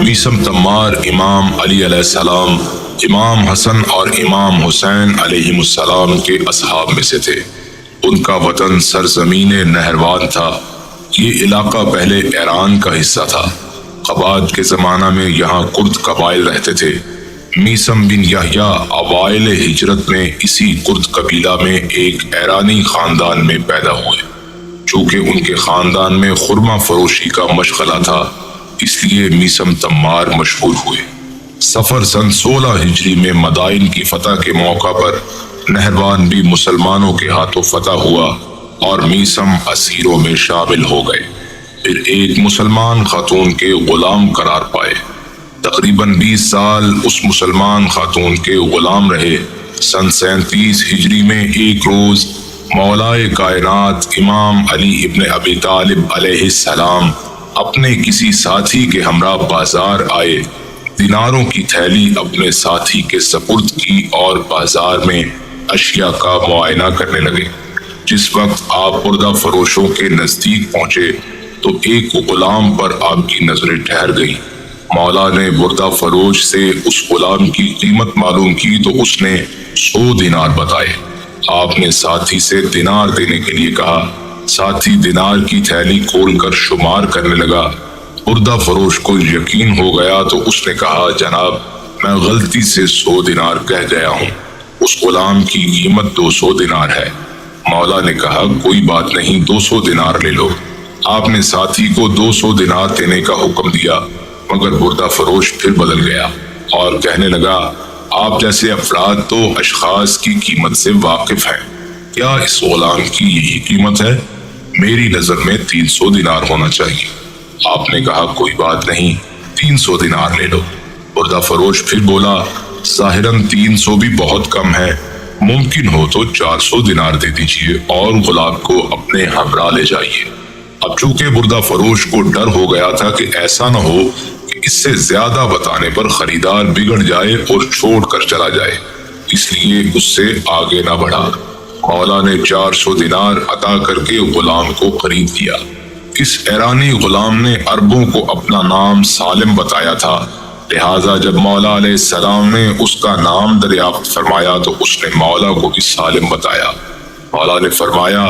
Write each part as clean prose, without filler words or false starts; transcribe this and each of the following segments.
میثم تمار امام علی علیہ السلام، امام حسن اور امام حسین علیہم السلام کے اصحاب میں سے تھے۔ ان کا وطن سرزمین نہروان تھا۔ یہ علاقہ پہلے ایران کا حصہ تھا۔ قباد کے زمانہ میں یہاں کرد قبائل رہتے تھے۔ میثم بن یحییٰ اوائل ہجرت میں اسی کرد قبیلہ میں ایک ایرانی خاندان میں پیدا ہوئے۔ چونکہ ان کے خاندان میں خرما فروشی کا مشغلہ تھا، اس لیے میثم تمار مشہور ہوئے۔ صفر سن 16 ہجری میں مدائن کی فتح کے موقع پر نہروان بھی مسلمانوں کے ہاتھوں فتح ہوا اور میثم اسیروں میں شامل ہو گئے۔ پھر ایک مسلمان خاتون کے غلام قرار پائے۔ تقریباً 20 سال اس مسلمان خاتون کے غلام رہے۔ سن 37 ہجری میں ایک روز مولائے کائنات امام علی ابن ابی طالب علیہ السلام اپنے کسی ساتھی کے ہمراہ بازار آئے، دیناروں کی تھیلی اپنے ساتھی کے سپرد کی اور بازار میں اشیاء کا معائنہ کرنے لگے۔ جس وقت آپ بردہ فروشوں کے نزدیک پہنچے تو ایک غلام پر آپ کی نظریں ٹھہر گئی۔ مولا نے بردہ فروش سے اس غلام کی قیمت معلوم کی تو اس نے 100 دینار بتائے۔ آپ نے ساتھی سے دینار دینے کے لیے کہا۔ ساتھی دینار کی تھیلی کھول کر شمار کرنے لگا۔ بردہ فروش کو یقین ہو گیا تو اس نے کہا، جناب میں غلطی سے 100 دینار کہہ گیا ہوں، اس غلام کی قیمت 200 دینار ہے۔ مولا نے کہا، کوئی بات نہیں، 200 دینار لے لو۔ آپ نے ساتھی کو 200 دینار دینے کا حکم دیا، مگر بردہ فروش پھر بدل گیا اور کہنے لگا، آپ جیسے افراد تو اشخاص کی قیمت سے واقف ہیں، کیا اس غلام کی یہی قیمت ہے؟ میری نظر میں 300 دینار ہونا چاہیے۔ آپ نے کہا، کوئی بات نہیں، 300 دینار لے لو۔ بردہ فروش پھر بولا، ظاہراً 300 بھی بہت کم ہے، ممکن ہو تو 400 دینار دے دیجیے اور غلام کو اپنے ہمراہ لے جائیے۔ اب چونکہ بردہ فروش کو ڈر ہو گیا تھا کہ ایسا نہ ہو کہ اس سے زیادہ بتانے پر خریدار بگڑ جائے اور چھوڑ کر چلا جائے، اس لیے اس سے آگے نہ بڑھا۔ مولا نے 400 دینار عطا کر کے غلام کو خرید لیا۔ اس ایرانی غلام نے عربوں کو اپنا نام سالم بتایا تھا، لہٰذا جب مولا علیہ السلام نے اس کا نام دریافت فرمایا تو اس نے مولا کو بھی سالم بتایا۔ مولا نے فرمایا،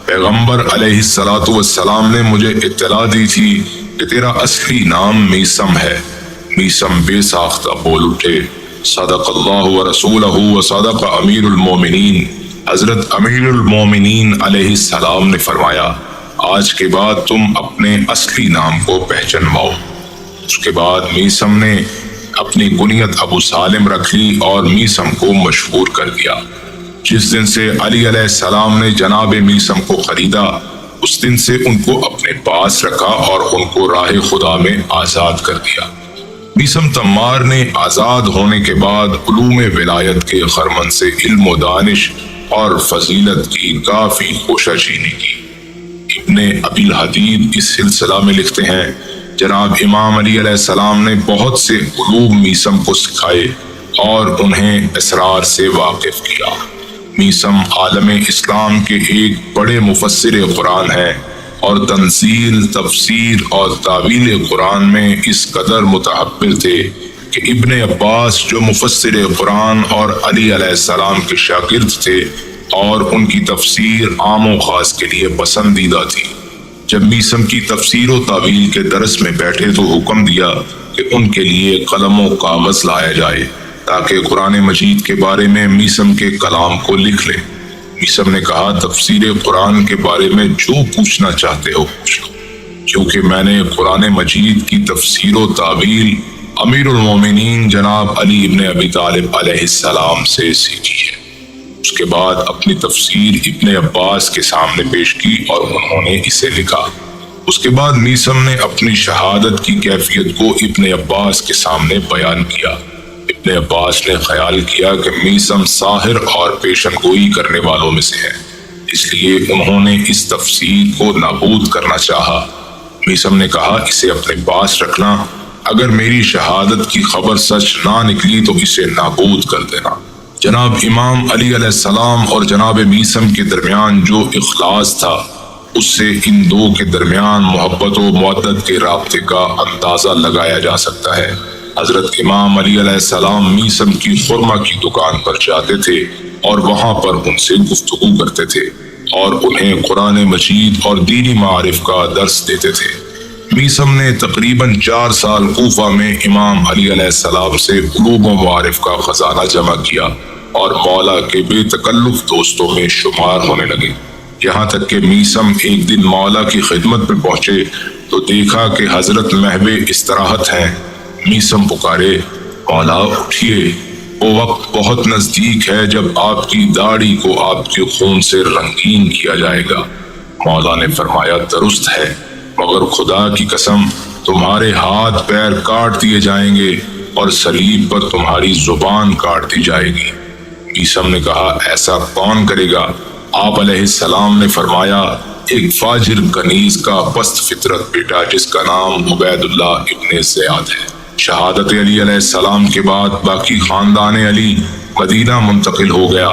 پیغمبر علیہ السلام نے مجھے اطلاع دی تھی کہ تیرا اصلی نام میثم ہے۔ میثم بے ساختہ بول اٹھے، صدق اللہ و رسولہ و صدق امیر المومنین۔ حضرت امیر المومنین علیہ السلام نے فرمایا، آج کے بعد تم اپنے اصلی نام کو پہچنواؤ۔ اس کے بعد میثم نے اپنی کنیت ابو سالم رکھ لی اور میثم کو مشہور کر دیا۔ جس دن سے علی علیہ السلام نے جناب میثم کو خریدا، اس دن سے ان کو اپنے پاس رکھا اور ان کو راہ خدا میں آزاد کر دیا۔ میثم تمار نے آزاد ہونے کے بعد علوم ولایت کے خرمن سے علم و دانش اور فضیلت کی کافی کوششینی کی۔ ابن ابی الحدید اس سلسلہ میں لکھتے ہیں، جناب امام علی علیہ السلام نے بہت سے علوم میثم کو سکھائے اور انہیں اسرار سے واقف کیا۔ میثم عالم اسلام کے ایک بڑے مفسر قرآن ہیں اور تنزیل، تفسیر اور تعویل قرآن میں اس قدر متحبر تھے کہ ابن عباس جو مفسر قرآن اور علی علیہ السلام کے شاگرد تھے اور ان کی تفسیر عام و خاص کے لیے پسندیدہ تھی، جب میثم کی تفسیر و تعویل کے درس میں بیٹھے تو حکم دیا کہ ان کے لیے قلم و کاغذ لایا جائے تاکہ قرآن مجید کے بارے میں میثم کے کلام کو لکھ لیں۔ میثم نے کہا، تفسیر قرآن کے بارے میں جو پوچھنا چاہتے ہو پوچھ لو، کیونکہ میں نے قرآن مجید کی تفسیر و تعویل امیر المومنین جناب علی ابن ابی طالب علیہ السلام سے سیکھی ہے۔ اس کے بعد اپنی تفسیر ابن عباس کے سامنے پیش کی اور انہوں نے اسے لکھا۔ اس کے بعد میثم نے اپنی شہادت کی کیفیت کو ابن عباس کے سامنے بیان کیا۔ ابن عباس نے خیال کیا کہ میثم ساحر اور پیشن گوئی کرنے والوں میں سے ہے، اس لیے انہوں نے اس تفسیر کو نابود کرنا چاہا۔ میثم نے کہا، اسے اپنے پاس رکھنا، اگر میری شہادت کی خبر سچ نہ نکلی تو اسے نابود کر دینا۔ جناب امام علی علیہ السلام اور جناب میثم کے درمیان جو اخلاص تھا اس سے ان دو کے درمیان محبت و مودت کے رابطے کا اندازہ لگایا جا سکتا ہے۔ حضرت امام علی علیہ السلام میثم کی خرما کی دکان پر جاتے تھے اور وہاں پر ان سے گفتگو کرتے تھے اور انہیں قرآن مجید اور دینی معارف کا درس دیتے تھے۔ میثم نے تقریباً 4 سال کوفہ میں امام علی علیہ السلام سے علوم و معارف کا خزانہ جمع کیا اور مولا کے بے تکلف دوستوں میں شمار ہونے لگے۔ یہاں تک کہ میثم ایک دن مولا کی خدمت میں پہنچے تو دیکھا کہ حضرت محو استراحت ہیں۔ میثم پکارے، مولا اٹھیے، وہ وقت بہت نزدیک ہے جب آپ کی داڑھی کو آپ کے خون سے رنگین کیا جائے گا۔ مولا نے فرمایا، درست ہے، مگر خدا کی قسم تمہارے ہاتھ پیر کاٹ دیے جائیں گے اور صلیب پر تمہاری زبان کاٹ دی جائے گی۔ میثم نے کہا، ایسا کون کرے گا؟ آپ علیہ السلام نے فرمایا، ایک فاجر کنیز کا پست فطرت بیٹا جس کا نام عبید اللہ ابن زیاد ہے۔ شہادت علی علیہ السلام کے بعد باقی خاندان علی مدینہ منتقل ہو گیا،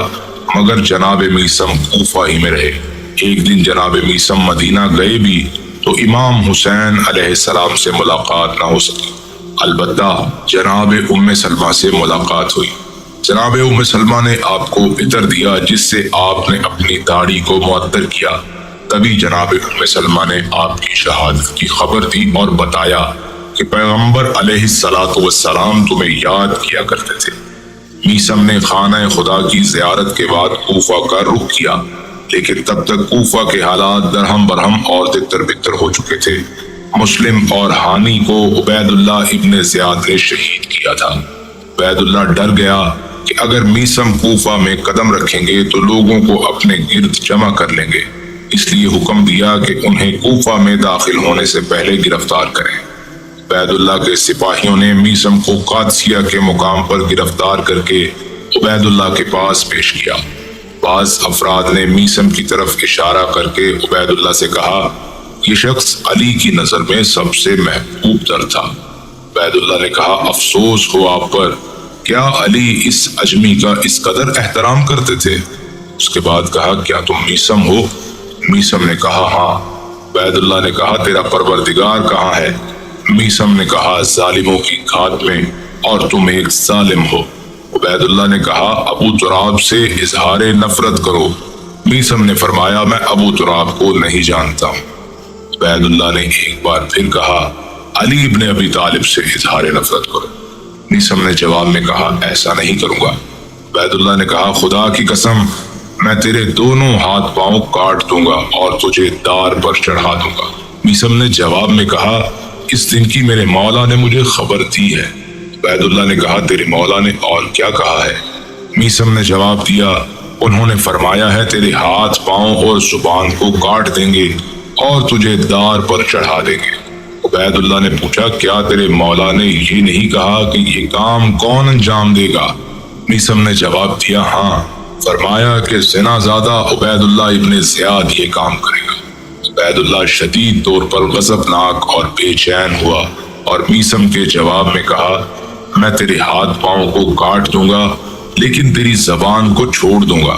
مگر جناب میثم کوفہ ہی میں رہے۔ ایک دن جناب میثم مدینہ گئے بھی تو امام حسین علیہ السلام سے ملاقات نہ ہو سکی، البتہ جناب ام سلمہ سے ملاقات ہوئی۔ جناب ام سلمہ نے آپ کو عطر دیا جس سے آپ نے اپنی داڑھی کو معطر کیا۔ تبھی جناب ام سلمہ نے آپ کی شہادت کی خبر دی اور بتایا کہ پیغمبر علیہ السلام تمہیں یاد کیا کرتے تھے۔ میثم نے خانہ خدا کی زیارت کے بعد کوفہ کا رخ کیا، لیکن تب تک کوفہ کے حالات درہم برہم اور تتر بتر ہو چکے تھے۔ مسلم اور ہانی کو عبید اللہ ابن زیاد نے شہید کیا تھا۔ عبید اللہ ڈر گیا کہ اگر میثم کوفہ میں قدم رکھیں گے تو لوگوں کو اپنے گرد جمع کر لیں گے، اس لیے حکم دیا کہ انہیں کوفہ میں داخل ہونے سے پہلے گرفتار کریں۔ عبید اللہ کے سپاہیوں نے میثم کو قادسیہ کے مقام پر گرفتار کر کے عبید اللہ کے پاس پیش کیا۔ بعض افراد نے میثم کی طرف اشارہ کر کے عبید اللہ سے کہا، یہ شخص علی کی نظر میں سب سے محبوب تر تھا۔ عبید اللہ نے کہا، افسوس ہو آپ پر، کیا علی اس اجمی کا اس قدر احترام کرتے تھے؟ اس کے بعد کہا، کیا تم میثم ہو؟ میثم نے کہا، ہاں۔ عبید اللہ نے کہا، تیرا پروردگار کہاں ہے؟ میثم نے کہا، ظالموں کی گھات میں، اور تم ایک ظالم ہو۔ عبید اللہ نے کہا، ابو تراب سے اظہار نفرت کرو۔ میثم نے فرمایا، میں ابو تراب کو نہیں جانتا ہوں۔ عبید اللہ نے ایک بار پھر کہا، علی ابن ابی طالب سے اظہار نفرت کرو۔ میثم نے جواب میں کہا، ایسا نہیں کروں گا۔ عبید اللہ نے کہا، خدا کی قسم میں تیرے دونوں ہاتھ پاؤں کاٹ دوں گا اور تجھے دار پر چڑھا دوں گا۔ میثم نے جواب میں کہا، اس دن کی میرے مولا نے مجھے خبر دی ہے۔ عبید اللہ نے کہا، تیرے مولا نے اور کیا کہا ہے؟ میثم نے جواب دیا، انہوں نے فرمایا ہے تیرے ہاتھ پاؤں اور زبان کو کاٹ دیں گے اور تجھے دار پر چڑھا دیں گے۔ عبید اللہ نے پوچھا، کیا تیرے مولا نے یہ نہیں کہا کہ یہ کام کون انجام دے گا؟ میثم نے جواب دیا، ہاں، فرمایا کہ زنا زادہ عبید اللہ ابن زیاد یہ کام کرے گا۔ عبید اللہ شدید طور پر غضبناک اور بے چین ہوا اور میثم کے جواب میں کہا، میں تیرے ہاتھ پاؤں کو کاٹ دوں گا لیکن تیری زبان کو چھوڑ دوں گا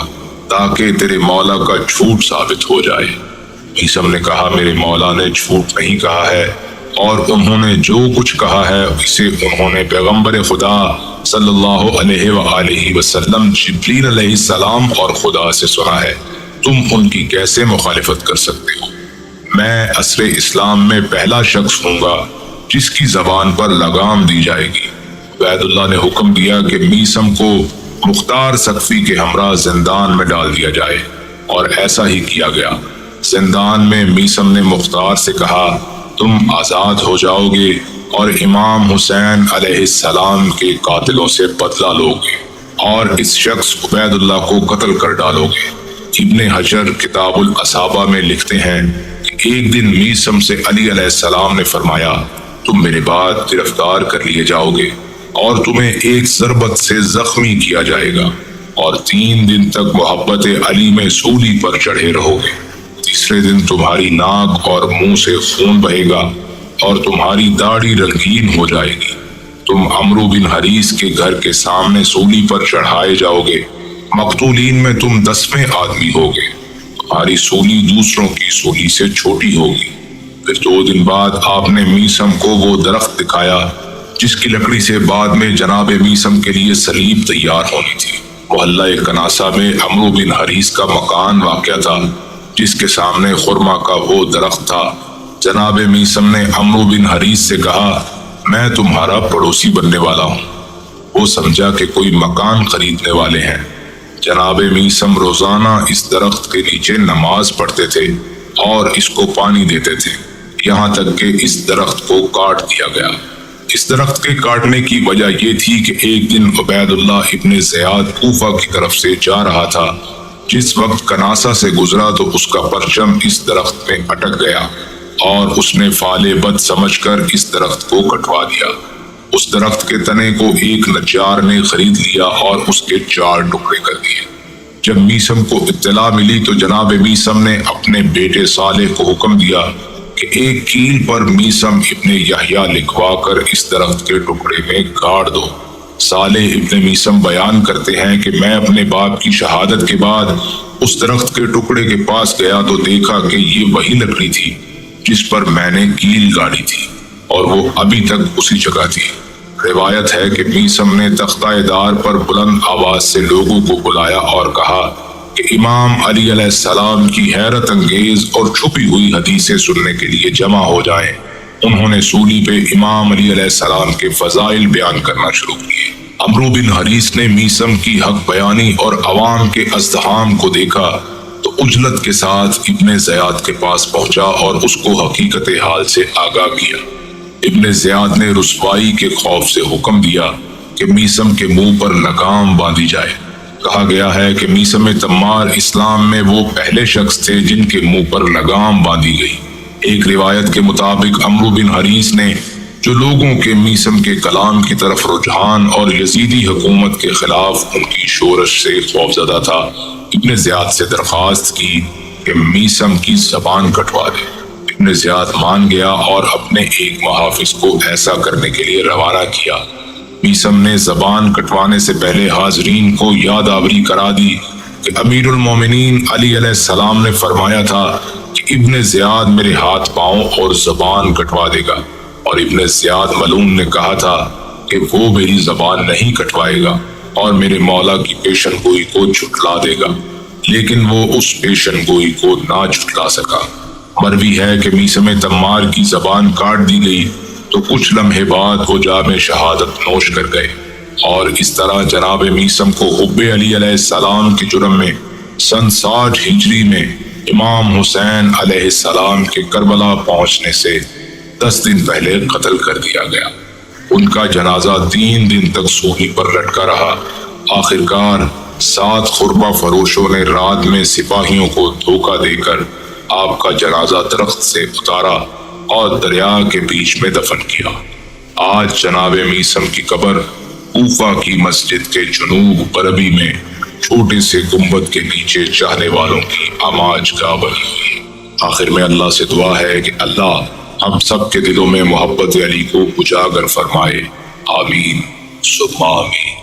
تاکہ تیرے مولا کا جھوٹ ثابت ہو جائے۔ میثم نے کہا، میرے مولا نے جھوٹ نہیں کہا ہے، اور انہوں نے جو کچھ کہا ہے اسے انہوں نے پیغمبر خدا صلی اللہ علیہ وآلہ وسلم جبریل علیہ السلام اور خدا سے سنا ہے، تم ان کی کیسے مخالفت کر سکتے ہو؟ میں عصر اسلام میں پہلا شخص ہوں گا جس کی زبان پر لگام دی جائے گی۔ عبید اللہ نے حکم دیا کہ میثم کو مختار سقفی کے ہمراہ زندان میں ڈال دیا جائے، اور ایسا ہی کیا گیا۔ زندان میں میثم نے مختار سے کہا، تم آزاد ہو جاؤ گے اور امام حسین علیہ السلام کے قاتلوں سے بدلہ لو گے اور اس شخص عبید اللہ کو قتل کر ڈالو گے۔ ابن حجر کتاب الاصابہ میں لکھتے ہیں کہ ایک دن میثم سے علی علیہ السلام نے فرمایا، تم میرے بعد گرفتار کر لیے جاؤ گے اور تمہیں ایک ضربت سے زخمی کیا جائے گا، اور 3 دن تک محبت علی میں سولی پر چڑھے رہو گے۔ تیسرے دن تمہاری ناک اور منہ سے خون بہے گا اور تمہاری داڑھی رنگین ہو جائے گی۔ تم عمرو بن حریث کے گھر کے سامنے سولی پر چڑھائے جاؤ گے، مقتولین میں تم 10ویں آدمی ہوگے۔ ہماری سولی دوسروں کی سولی سے چھوٹی ہوگی۔ پھر 2 دن بعد آپ نے میثم کو وہ درخت دکھایا جس کی لکڑی سے بعد میں جناب میثم کے لیے صلیب تیار ہونی تھی۔ محلہ کناسہ میں عمرو بن حریث کا مکان واقع تھا جس کے سامنے خرما کا وہ درخت تھا۔ جناب میثم نے عمرو بن حریث سے کہا، میں تمہارا پڑوسی بننے والا ہوں۔ وہ سمجھا کہ کوئی مکان خریدنے والے ہیں۔ جناب میثم روزانہ اس درخت کے نیچے نماز پڑھتے تھے اور اس کو پانی دیتے تھے، یہاں تک کہ اس درخت کو کاٹ دیا گیا۔ اس درخت کے کاٹنے کی وجہ یہ تھی کہ ایک دن عبید اللہ ابن زیاد کوفہ کی طرف سے جا رہا تھا۔ جس وقت کناسہ سے گزرا تو اس کا پرچم اس درخت میں اٹک گیا اور اس نے فال بد سمجھ کر اس درخت کو کٹوا دیا۔ اس درخت کے تنے کو ایک نجار نے خرید لیا اور اس کے 4 ٹکڑے کر دیے۔ جب میثم کو اطلاع ملی تو جناب میثم نے اپنے بیٹے صالح کو حکم دیا کہ ایک کیل پر میثم ابن یحییٰ لکھوا کر اس درخت کے ٹکڑے میں گاڑ دو۔ صالح ابن میثم بیان کرتے ہیں کہ میں اپنے باپ کی شہادت کے بعد اس درخت کے ٹکڑے کے پاس گیا تو دیکھا کہ یہ وہی لکڑی تھی جس پر میں نے کیل گاڑی تھی اور وہ ابھی تک اسی جگہ تھی۔ روایت ہے کہ میثم نے تختہ دار پر بلند آواز سے لوگوں کو بلایا اور کہا کہ امام علی علیہ السلام کی حیرت انگیز اور چھپی ہوئی حدیثیں سننے کے لیے جمع ہو جائیں۔ انہوں نے سولی پہ امام علی علیہ السلام کے فضائل بیان کرنا شروع کیے۔ عمرو بن حریث نے میثم کی حق بیانی اور عوام کے ازدحام کو دیکھا تو عجلت کے ساتھ ابن زیاد کے پاس پہنچا اور اس کو حقیقت حال سے آگاہ کیا۔ ابن زیاد نے رسوائی کے خوف سے حکم دیا کہ میثم کے منہ پر لگام باندھی جائے۔ کہا گیا ہے کہ میثم تمار اسلام میں وہ پہلے شخص تھے جن کے منہ پر لگام باندھی گئی۔ ایک روایت کے مطابق عمرو بن حریث نے جو لوگوں کے میثم کے کلام کی طرف رجحان اور یزیدی حکومت کے خلاف ان کی شورش سے خوفزدہ تھا، ابن زیاد سے درخواست کی کہ میثم کی زبان کٹوا دے۔ ابن زیاد مان گیا اور اپنے ایک محافظ کو ایسا کرنے کے لیے روانہ کیا۔ میثم نے زبان کٹوانے سے پہلے حاضرین کو یاد آوری کرا دی کہ امیر المومنین علی علیہ السلام نے فرمایا تھا کہ ابن زیاد میرے ہاتھ پاؤں اور زبان کٹوا دے گا، اور ابن زیاد ملعون نے کہا تھا کہ وہ میری زبان نہیں کٹوائے گا اور میرے مولا کی پیشن گوئی کو جھٹلا دے گا، لیکن وہ اس پیشن گوئی کو نہ جھٹلا سکا۔ مروی ہے کہ میثم تمار کی زبان کاٹ دی گئی تو کچھ لمحے بعد وہ جام شہادت نوش کر گئے، اور اس طرح جناب میثم کو حب علی علیہ السلام کے جرم میں سن 60 ہجری میں امام حسین علیہ السلام کے کربلا پہنچنے سے 10 دن پہلے قتل کر دیا گیا۔ ان کا جنازہ 3 دن تک سولی پر لٹکا رہا۔ آخرکار 7 خربہ فروشوں نے رات میں سپاہیوں کو دھوکہ دے کر آپ کا جنازہ درخت سے اتارا اور دریا کے بیچ میں دفن کیا۔ آج جناب میثم کی قبر کوفہ کی مسجد کے جنوب غربی میں چھوٹے سے گنبد کے نیچے چاہنے والوں کی آماج گاہ بنی ہوئی۔ آخر میں اللہ سے دعا ہے کہ اللہ ہم سب کے دلوں میں محبت علی کو اجاگر فرمائے۔ آمین ثم آمین۔